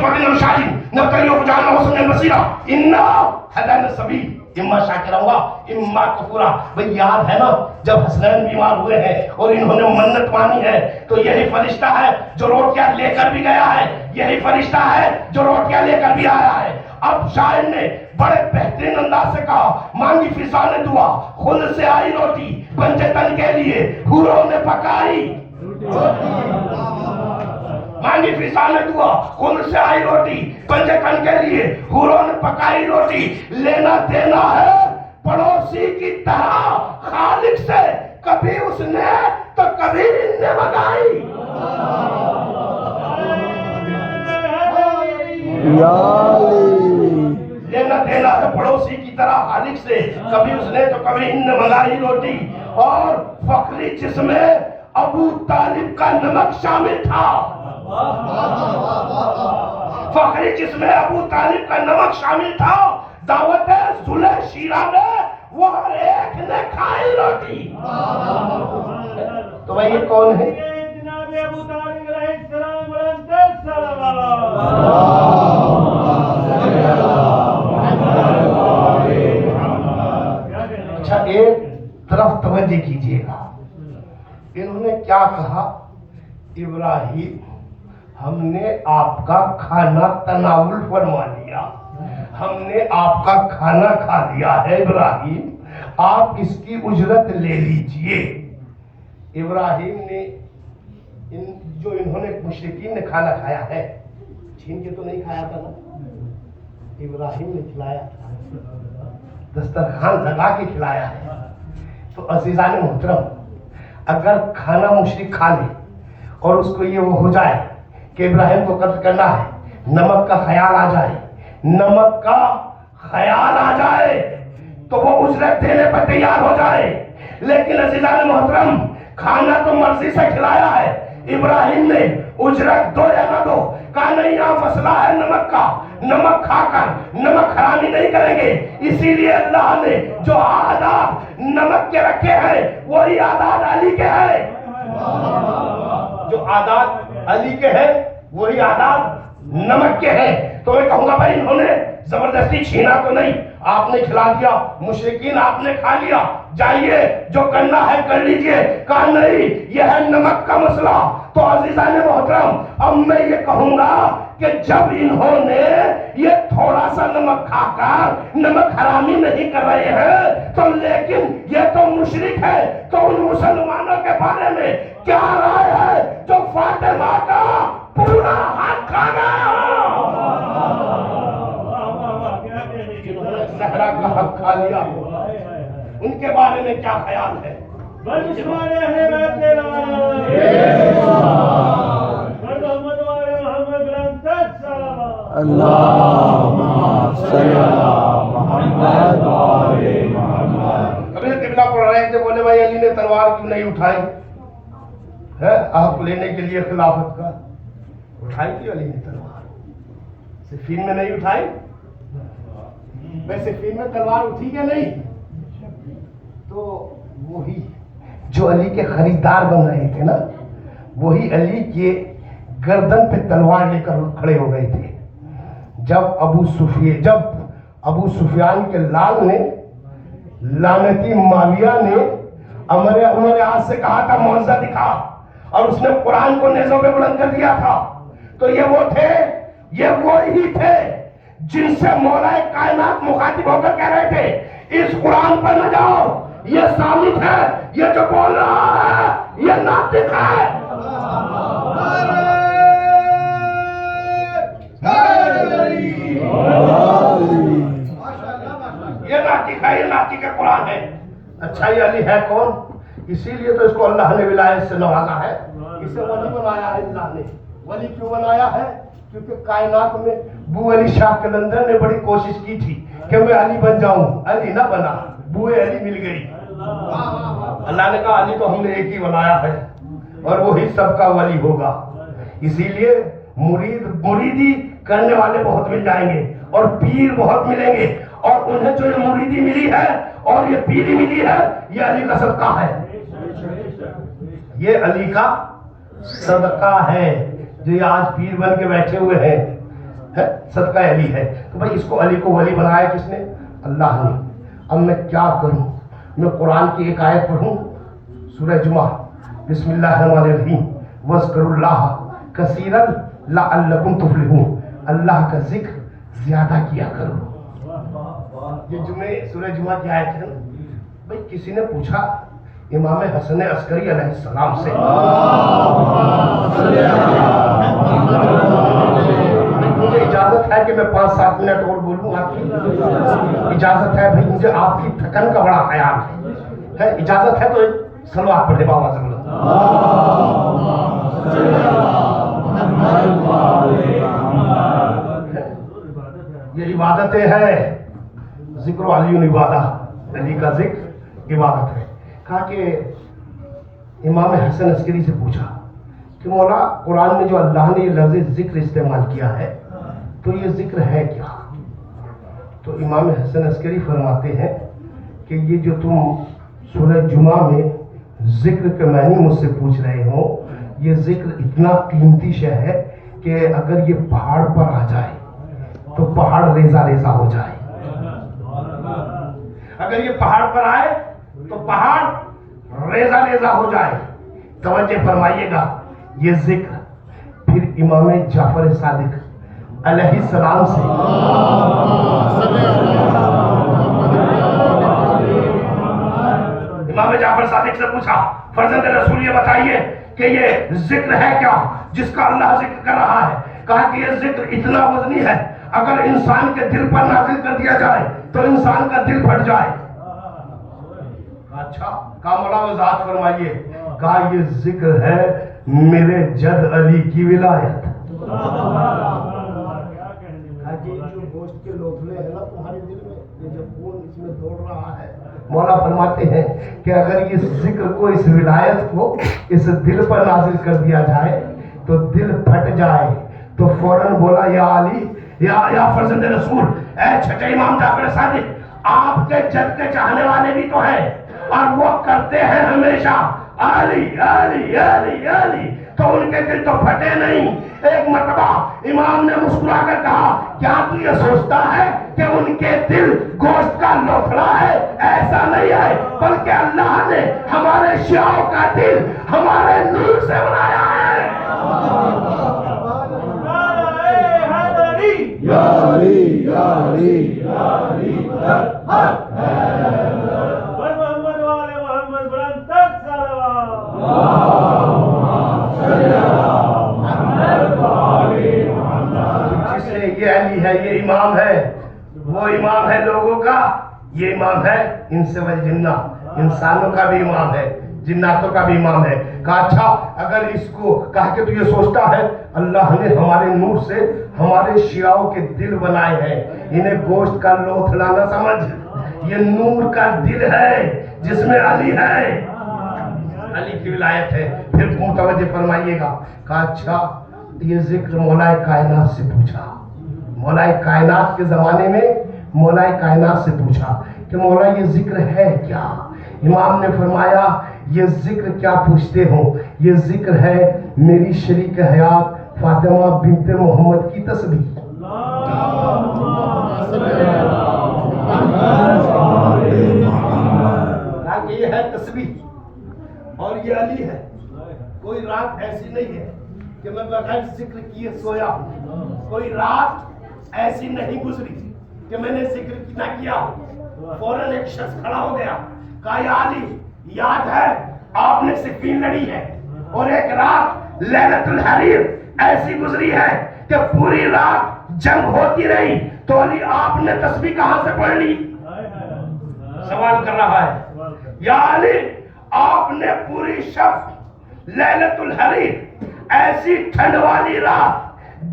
فضل الشاہد نبتلیہ فجعلنا حسنا البصیرہ انا ہدینا السبیل اما شاکرا ہوا اما کفورا. بھئی یاد ہے نا جب حسنین بیمار ہوئے ہیں اور انہوں نے منت مانی ہے تو یہی فرشتہ ہے جو روٹیاں لے کر بھی گیا ہے, یہی فرشتہ ہے جو روٹیاں لے کر بھی آیا ہے. اب شاعر نے بڑے بہترین انداز سے کہا مانگی فضا نے دعا خود سے آئی روٹی پنجے تن کے لیے حوروں نے پکائی. مانگی فضا نے دعا خود سے آئی روٹی پنجے تن کے لیے حوروں نے پکائی روٹی. لینا دینا ہے پڑوسی کی طرح خالق سے, کبھی اس نے تو کبھی ان نے منگائی. لینا دینا ہے پڑوسی کی طرح خالق سے, کبھی اس نے تو کبھی ان نے منگائی روٹی. اور فخری جس میں ابو طالب کا نمک شامل تھا, فخری جس میں ابو طالب کا نمک شامل تھا, دعوت صلح شیرہ میں وہ ہر ایک نے کھائی روٹی. تو بھائی یہ کون ہے؟ جناب ابو طالب علیہ السلام بلند صلوات. اچھا ایک طرف توجہ کیجئے گا, انہوں نے کیا کہا, ابراہیم ہم نے آپ کا کھانا تناول فرما لیا, ہم نے آپ کا کھانا کھا لیا ہے ابراہیم, آپ اس کی اجرت لے لیجئے. ابراہیم نے جو انہوں نے مشرکین نے کھانا کھایا ہے چھین کے تو نہیں کھایا تھا نا, ابراہیم نے کھلایا تھا, دسترخوان لگا کے کھلایا ہے. تو عزیزان محترم اگر کھانا مشرک کھا لے اور اس کو یہ وہ ہو جائے کہ ابراہیم کو قتل کرنا ہے, نمک کا خیال آ جائے, نمک کا خیال آ جائے تو وہ اجرت دینے پر تیار ہو جائے. لیکن عزیزان محترم کھانا تو مرضی سے کھلایا ہے, ابراہیم نے اجرت دو یا نہ دو کہا نہیں, یہاں مسئلہ ہے نمک کا, نمک کھا کر نمک حرامی نہیں کریں گے. اسی لیے اللہ نے جو عادات نمک کے رکھے ہیں وہی عادات علی کے ہیں, جو عادات علی کے ہیں وہی عادات نمک کے ہیں. تو میں کہوں گا بھائی انہوں نے زبردستی چھینا تو نہیں, آپ نے کھلا دیا, مشرکین آپ نے کھا لیا, جائیے جو کرنا ہے کر لیجئے. کہا نہیں یہ ہے نمک کا مسئلہ. تو عزیزان محترم اب میں یہ کہوں گا کہ جب انہوں نے یہ تھوڑا سا نمک کھا کر نمک حرامی نہیں کر رہے ہیں تو لیکن یہ تو مشرک ہے, تو ان مسلمانوں کے بارے میں کیا رائے ہے جو فاطمہ کا پورا ہاتھ کھا گیا, جنہوں نے زہرا کا حق کھا لیا, ان کے بارے میں کیا خیال ہے؟ کبھی قبلہ پڑھ رہے تھے, بولے بھائی علی نے تلوار کیوں نہیں اٹھائی ہے حق لینے کے لیے خلافت کا؟ اٹھائی تھی علی نے تلوار, صفین میں نہیں اٹھائی؟ ویسے صفین میں تلوار اٹھی کہ نہیں؟ تو وہی جو علی کے خریدار بن رہے تھے نا, وہی علی کے گردن پہ تلوار لے کر کھڑے ہو گئے تھے. جب ابو سفیان کے لال نے لعنتی معاویہ نے عمر عاص سے کہا تھا معجزہ دکھا, اور اس نے قرآن کو نیزوں پہ بلند کر دیا تھا, تو یہ وہ تھے, یہ وہی تھے جن سے مولا کائنات مخاطب ہو کر کہہ رہے تھے اس قرآن پر نہ جاؤ, یہ ثابت ہے, یہ جو بول رہا ہے یہ ناطق ہے. یہ ناطق ہے, یہ ناطق قرآن ہے. اچھا یہ علی ہے کون؟ اسی لیے تو اس کو اللہ نے ولایت سے نوازا ہے, اسے ولی بنایا ہے. اللہ نے ولی کیوں بنایا ہے؟ کیونکہ کائنات میں بو علی شاہ قلندر نے بڑی کوشش کی تھی کہ میں علی بن جاؤں, علی نہ بنا, بوئے علی مل گئی. اللہ نے کہا علی تو ہم نے ایک ہی بنایا ہے اور وہی سب کا ولی ہوگا. اسی لیے مریدی کرنے والے بہت مل جائیں گے اور پیر بہت ملیں گے, اور انہیں جو یہ مریدی ملی ہے اور یہ پیری ملی ہے یہ علی کا صدقہ ہے, یہ علی کا صدقہ ہے جو یہ آج پیر بن کے بیٹھے ہوئے ہیں. ہے صدقہ علی ہے. تو بھائی اس کو علی کو ولی بنایا کس نے؟ اللہ نے. اب میں کیا کروں؟ میں قرآن کی ایک آیت پڑھوں، سورہ جمعہ، بسم اللہ الرحمن الرحیم، وَاذْكُرُوا اللَّهَ كَثِيرًا لَعَلَّكُمْ تُفْلِحُونَ. اللہ کا ذکر زیادہ کیا کرو. یہ سورہ جمعہ کی آیت ہے. بھائی کسی نے پوچھا امام حسن عسکری علیہ السلام سے، مجھے اجازت ہے کہ میں 5-7 منٹ اور بولوں؟ آپ کی اجازت ہے بھائی؟ مجھے آپ کی تھکن کا بڑا خیال ہے. اجازت ہے تو صلوات پڑھے بابا سے. یہ عبادتیں ہے. ذکر علی عبادہ، علی کا ذکر عبادت ہے. کہا کہ امام حسن عسکری سے پوچھا کہ مولا قرآن میں جو اللہ نے یہ لفظ ذکر استعمال کیا ہے تو یہ ذکر ہے کیا؟ تو امام حسن عسکری فرماتے ہیں کہ یہ جو تم سورہ جمعہ میں ذکر کے معنی مجھ سے پوچھ رہے ہو، یہ ذکر اتنا قیمتی شے ہے کہ اگر یہ پہاڑ پر آ جائے تو پہاڑ ریزہ ریزہ ہو جائے. اگر یہ پہاڑ پر آئے تو پہاڑ ریزہ ریزہ ہو جائے. توجہ فرمائیے گا، یہ ذکر پھر امام جعفر صادق علیہ السلام سے امام جعفر صادق سے پوچھا، فرزند رسول یہ بتائیے کہ یہ ذکر ہے کیا جس کا اللہ ذکر کر رہا ہے؟ کہا کہ یہ ذکر اتنا وزنی ہے، اگر انسان کے دل پر نازل کر دیا جائے تو انسان کا دل پھٹ جائے. اچھا، کہا مولا وضاحت فرمائیے. کہا یہ ذکر ہے میرے جد علی کی ولایت. جو گوشت کے لوتھڑے ہیں نا تمہارے دل میں، یہ جو خون اس میں دوڑ رہا ہے، مولا فرماتے ہیں کہ اگر اس ذکر کو، اس ولایت کو اس دل پر نازل کر دیا جائے تو دل پھٹ جائے. تو فوراً بولا یا علی، یا فرزند رسول، اے چھٹے امام جعفر صادق، آپ کے جد کے چاہنے والے بھی تو ہیں اور وہ کرتے ہیں ہمیشہ علی علی علی علی، تو ان کے دل تو پھٹے نہیں. ایک مرتبہ امام نے مسکرا کر کہا، کیا تو یہ سوچتا ہے کہ ان کے دل گوشت کا لوتھڑا ہے؟ ایسا نہیں ہے، بلکہ اللہ نے ہمارے شیعوں کا دل ہمارے نور سے بنایا ہے. یا علی یا علی یا علی حق ہے. محمد والے محمد بلند تک صلوات. جس سے یہ علی ہے، یہ امام ہے، وہ امام ہے لوگوں کا، یہ امام ہے انس والجنہ، انسانوں کا بھی امام ہے، جناتوں کا بھی امام ہے. کہا اچھا اگر اس کو کہا کہ تو یہ سوچتا ہے اللہ نے ہمارے نور سے ہمارے شیعوں کے دل بنائے ہیں، انہیں گوشت کا لوتھڑا نہ سمجھ، یہ نور کا دل ہے جس میں علی ہے، علی کی ولایت ہے. پھر متوجہ فرمائیے گا. کہا اچھا یہ ذکر مولا کائنات سے پوچھا، مولا کائنات کے زمانے میں مولا کائنات سے پوچھا کہ مولا یہ ذکر ہے کیا؟ امام نے فرمایا یہ ذکر کیا پوچھتے ہو، یہ ذکر ہے میری شریک حیات فاطمہ بنت محمد کی تسبیح. یہ ہے تسبیح اور یہ علی ہے. کوئی رات ایسی نہیں ہے کہ میں بغیر ذکر کیے سویا ہوں، کوئی رات ایسی نہیں گزری کہ میں نے ذکر نہ کیا ہو. فوراً ایک شخص کھڑا ہو گیا، کہا یا علی یاد ہے آپ نے صفین لڑی ہے اور ایک رات لیلۃ الحریر ایسی گزری ہے کہ پوری رات جنگ ہوتی رہی، تو علی آپ نے تسبیح کہاں سے پڑھ لی؟ سوال کر رہا ہے. یا علی آپ نے پوری شب لیلۃ الحریر ایسی ٹھنڈ والی رات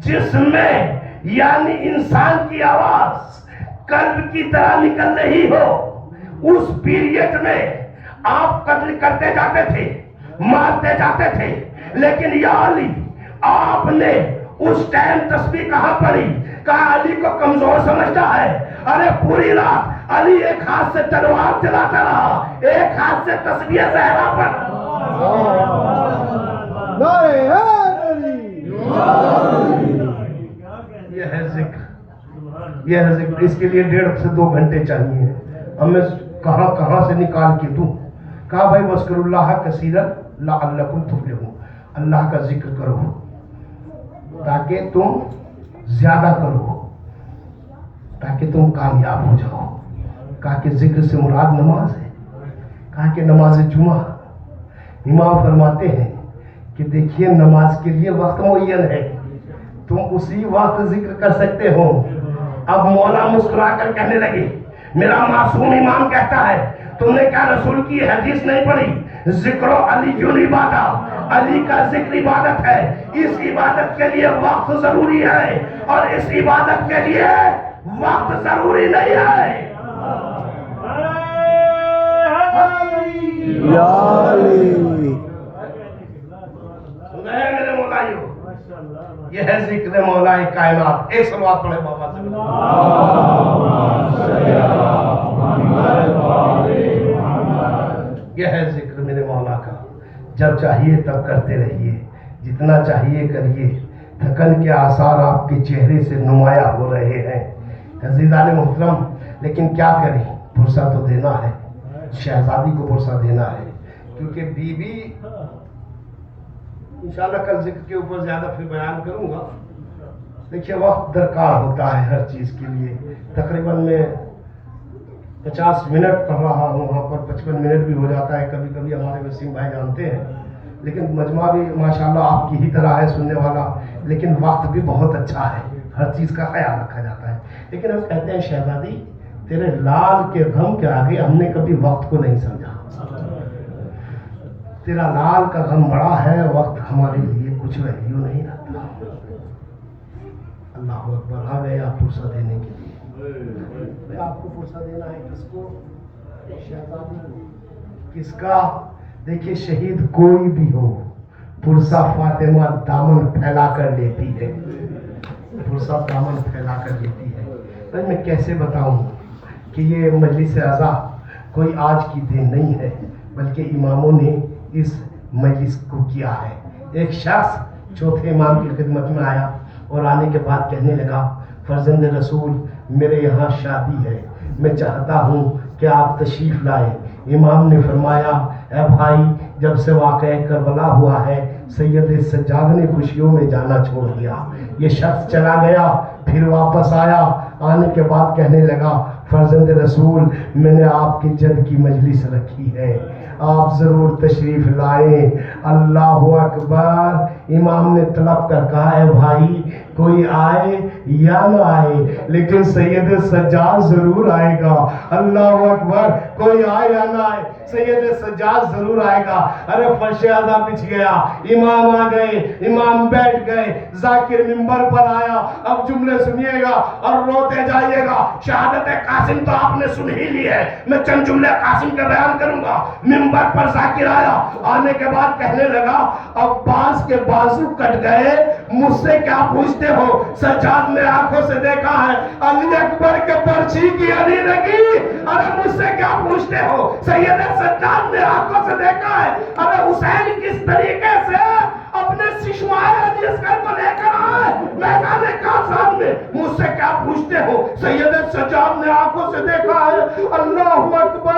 جس میں یعنی انسان کی آواز قلب کی طرح نکل رہی ہو، اس پیریڈ میں آپ قتل کرتے جاتے تھے، مارتے جاتے تھے، لیکن یا علی آپ نے اس ٹائم تسبیح کہاں پڑھی؟ کہا علی کو کمزور سمجھتا ہے. ارے پوری رات علی ایک ہاتھ سے تلوار چلاتا رہا، ایک ہاتھ سے تسبیح زہرا پر. یہ ہے ذکر، یہ ہے ذکر. اس کے لیے 1.5 سے 2 گھنٹے چاہیے. اب میں کہاں سے نکال کے دوں. کہا بھائی وذکروا اللہ کثیرا لعلکم تفلحون، اللہ کا ذکر کرو تاکہ تم زیادہ کرو، تاکہ تم کامیاب ہو جاؤ. کہا کہ ذکر سے مراد نماز ہے. کہا کہ نماز جمعہ. امام فرماتے ہیں کہ دیکھیے نماز کے لیے وقت معین ہے، تم اسی وقت ذکر کر سکتے ہو. اب مولا مسکرا کر کہنے لگے میرا معصوم امام کہتا ہے تم نے کیا رسول کی حدیث نہیں پڑھی؟ ذکر علی عبادت، علی کا ذکر عبادت ہے. اس عبادت کے لیے وقت ضروری ہے اور اس عبادت کے لیے وقت ضروری نہیں ہے. یا علی میرے مولایو، یہ ہے ذکر مولا کائنات. ایک صلوات پڑھے بابا سے. یہ ہے ذکر میرے مولا کا. جب چاہیے تب کرتے رہیے، جتنا چاہیے کریے. تھکن کے آثار آپ کے چہرے سے نمایاں ہو رہے ہیں عزیزان محترم. لیکن کیا کریں، پرسہ تو دینا ہے، شہزادی کو پرسہ دینا ہے. کیونکہ بیوی انشاءاللہ کل ذکر کے اوپر زیادہ پھر بیان کروں گا. دیکھیے وقت درکار ہوتا ہے ہر چیز کے لیے. تقریباً میں 50 منٹ پڑھ رہا ہوں، وہاں پر 55 منٹ بھی ہو جاتا ہے کبھی کبھی. ہمارے وسیم بھائی جانتے ہیں. لیکن مجمع بھی ماشاءاللہ آپ کی ہی طرح ہے سننے والا، لیکن وقت بھی بہت اچھا ہے، ہر چیز کا خیال رکھا جاتا ہے. لیکن ہم کہتے ہیں شہزادی تیرے لال کے غم کے آگے ہم نے کبھی وقت کو نہیں سمجھا. تیرا لال کا غم بڑا ہے، وقت ہمارے لیے کچھ ویلیو نہیں رکھتا. اللہ اکبر. آ گئے آپ پرسہ دینے کے لیے. آپ کو پرسہ دینا ہے کس کو؟ شہزادی کو. کس کا؟ دیکھیے شہید کوئی بھی ہو، پرسہ فاطمہ دامن پھیلا کر لیتی ہے. پرسہ دامن پھیلا کر لیتی ہے. تو میں کیسے بتاؤں کہ یہ مجلس اعزا کوئی آج کی دن نہیں ہے، بلکہ اماموں نے اس مجلس کو کیا ہے. ایک شخص چوتھے امام کی خدمت میں آیا اور آنے کے بعد کہنے لگا فرزند رسول میرے یہاں شادی ہے، میں چاہتا ہوں کہ آپ تشریف لائیں. امام نے فرمایا اے بھائی جب سے واقعہ کربلا ہوا ہے سید سجاد نے خوشیوں میں جانا چھوڑ دیا. یہ شخص چلا گیا پھر واپس آیا. آنے کے بعد کہنے لگا فرزند رسول میں نے آپ کے جد کی مجلس رکھی ہے، آپ ضرور تشریف لائیں. اللہ اکبر. امام نے طلب کر کہا ہے بھائی کوئی آئے یا نہ آئے لیکن سید سجاد ضرور آئے گا. اللہ اکبر. کوئی آئے یا نہ آئے سید سجاد ضرور آئے گا. ارے فرش اعظا بچھ گیا، امام آ گئے، امام بیٹھ گئے، ذاکر منبر پر آیا. اب جملے سنیے گا اور روتے جائیے گا. شہادت قاسم تو آپ نے سن ہی لی ہے، میں چند جملے قاسم کا بیان کروں گا. منبر پر ذاکر آیا، آنے کے بعد کہنے لگا عباس کے بازو کٹ گئے، مجھ سے کیا پوچھتے ہو؟ سجاد نے آنکھوں سے دیکھا ہے علی اکبر کے پرچی کی علی لگی. ارے مجھ سے کیا پوچھتے ہو؟ سید سجاد نے آنکھوں سے دیکھا ہے ارے حسین کس طریقے سے اپنے سشمائے حدیث کر کو لے کر آئے میدان کارزار میں. مجھ سے کیا پوچھتے ہو؟ سید سجاد نے آنکھوں سے دیکھا ہے. اللہ اکبر.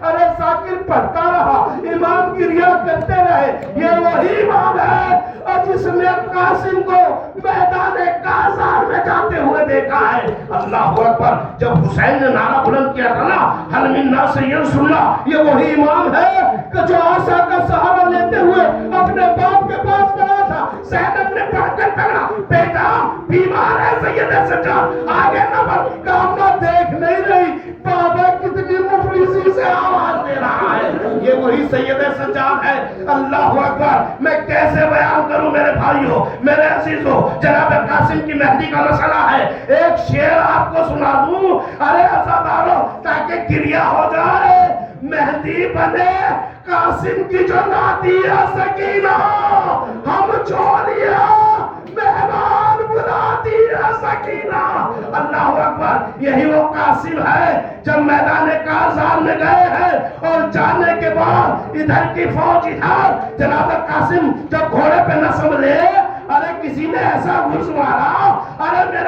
ارے ذاکر پڑھتا رہا، امام کی ریا کرتے رہے. یہ وہی امام ہے اور جس نے قاسم کو میدان کارزار میں جاتے ہوئے دیکھا ہے. اللہ اکبر. جب حسین نے نعرہ بلند کیا تھا نا حل من ناصر ینصر اللہ، یہ وہی امام ہے کہ جو عصا کا سہارا لیتے ہوئے اپنے باپ کے پاس گیا تھا. زینب نے پڑھ کر پڑھا بیٹا بیمار ہے سید سجاد آگے نہ بڑھ. کامنا دیکھ نہیں رہی بابا کتنی مفلسی سے آواز دے رہا ہے. یہ وہی سید سجاد ہے. اللہ اکبر. میں کیسے بیان کروں میرے بھائیوں میرے عزیزوں؟ جناب قاسم کی مہدی کا مسئلہ ہے. ایک شعر آپ کو سنا دوں ارے عزادارو تاکہ گریہ ہو جائے. مہدی بنے قاسم کی جو نادیہ سکینہ، ہم چھوڑیا مہمان بلاتی ہے سکینہ. اللہ اکبر. یہی وہ قاسم ہے جب میدان کارزار میں گئے ہیں اور جانے کے بعد ادھر کی فوج ادھر. جناب قاسم جب گھوڑے پہ نصب لے ارے کسی نے ایسا گھس مارا ارے میرے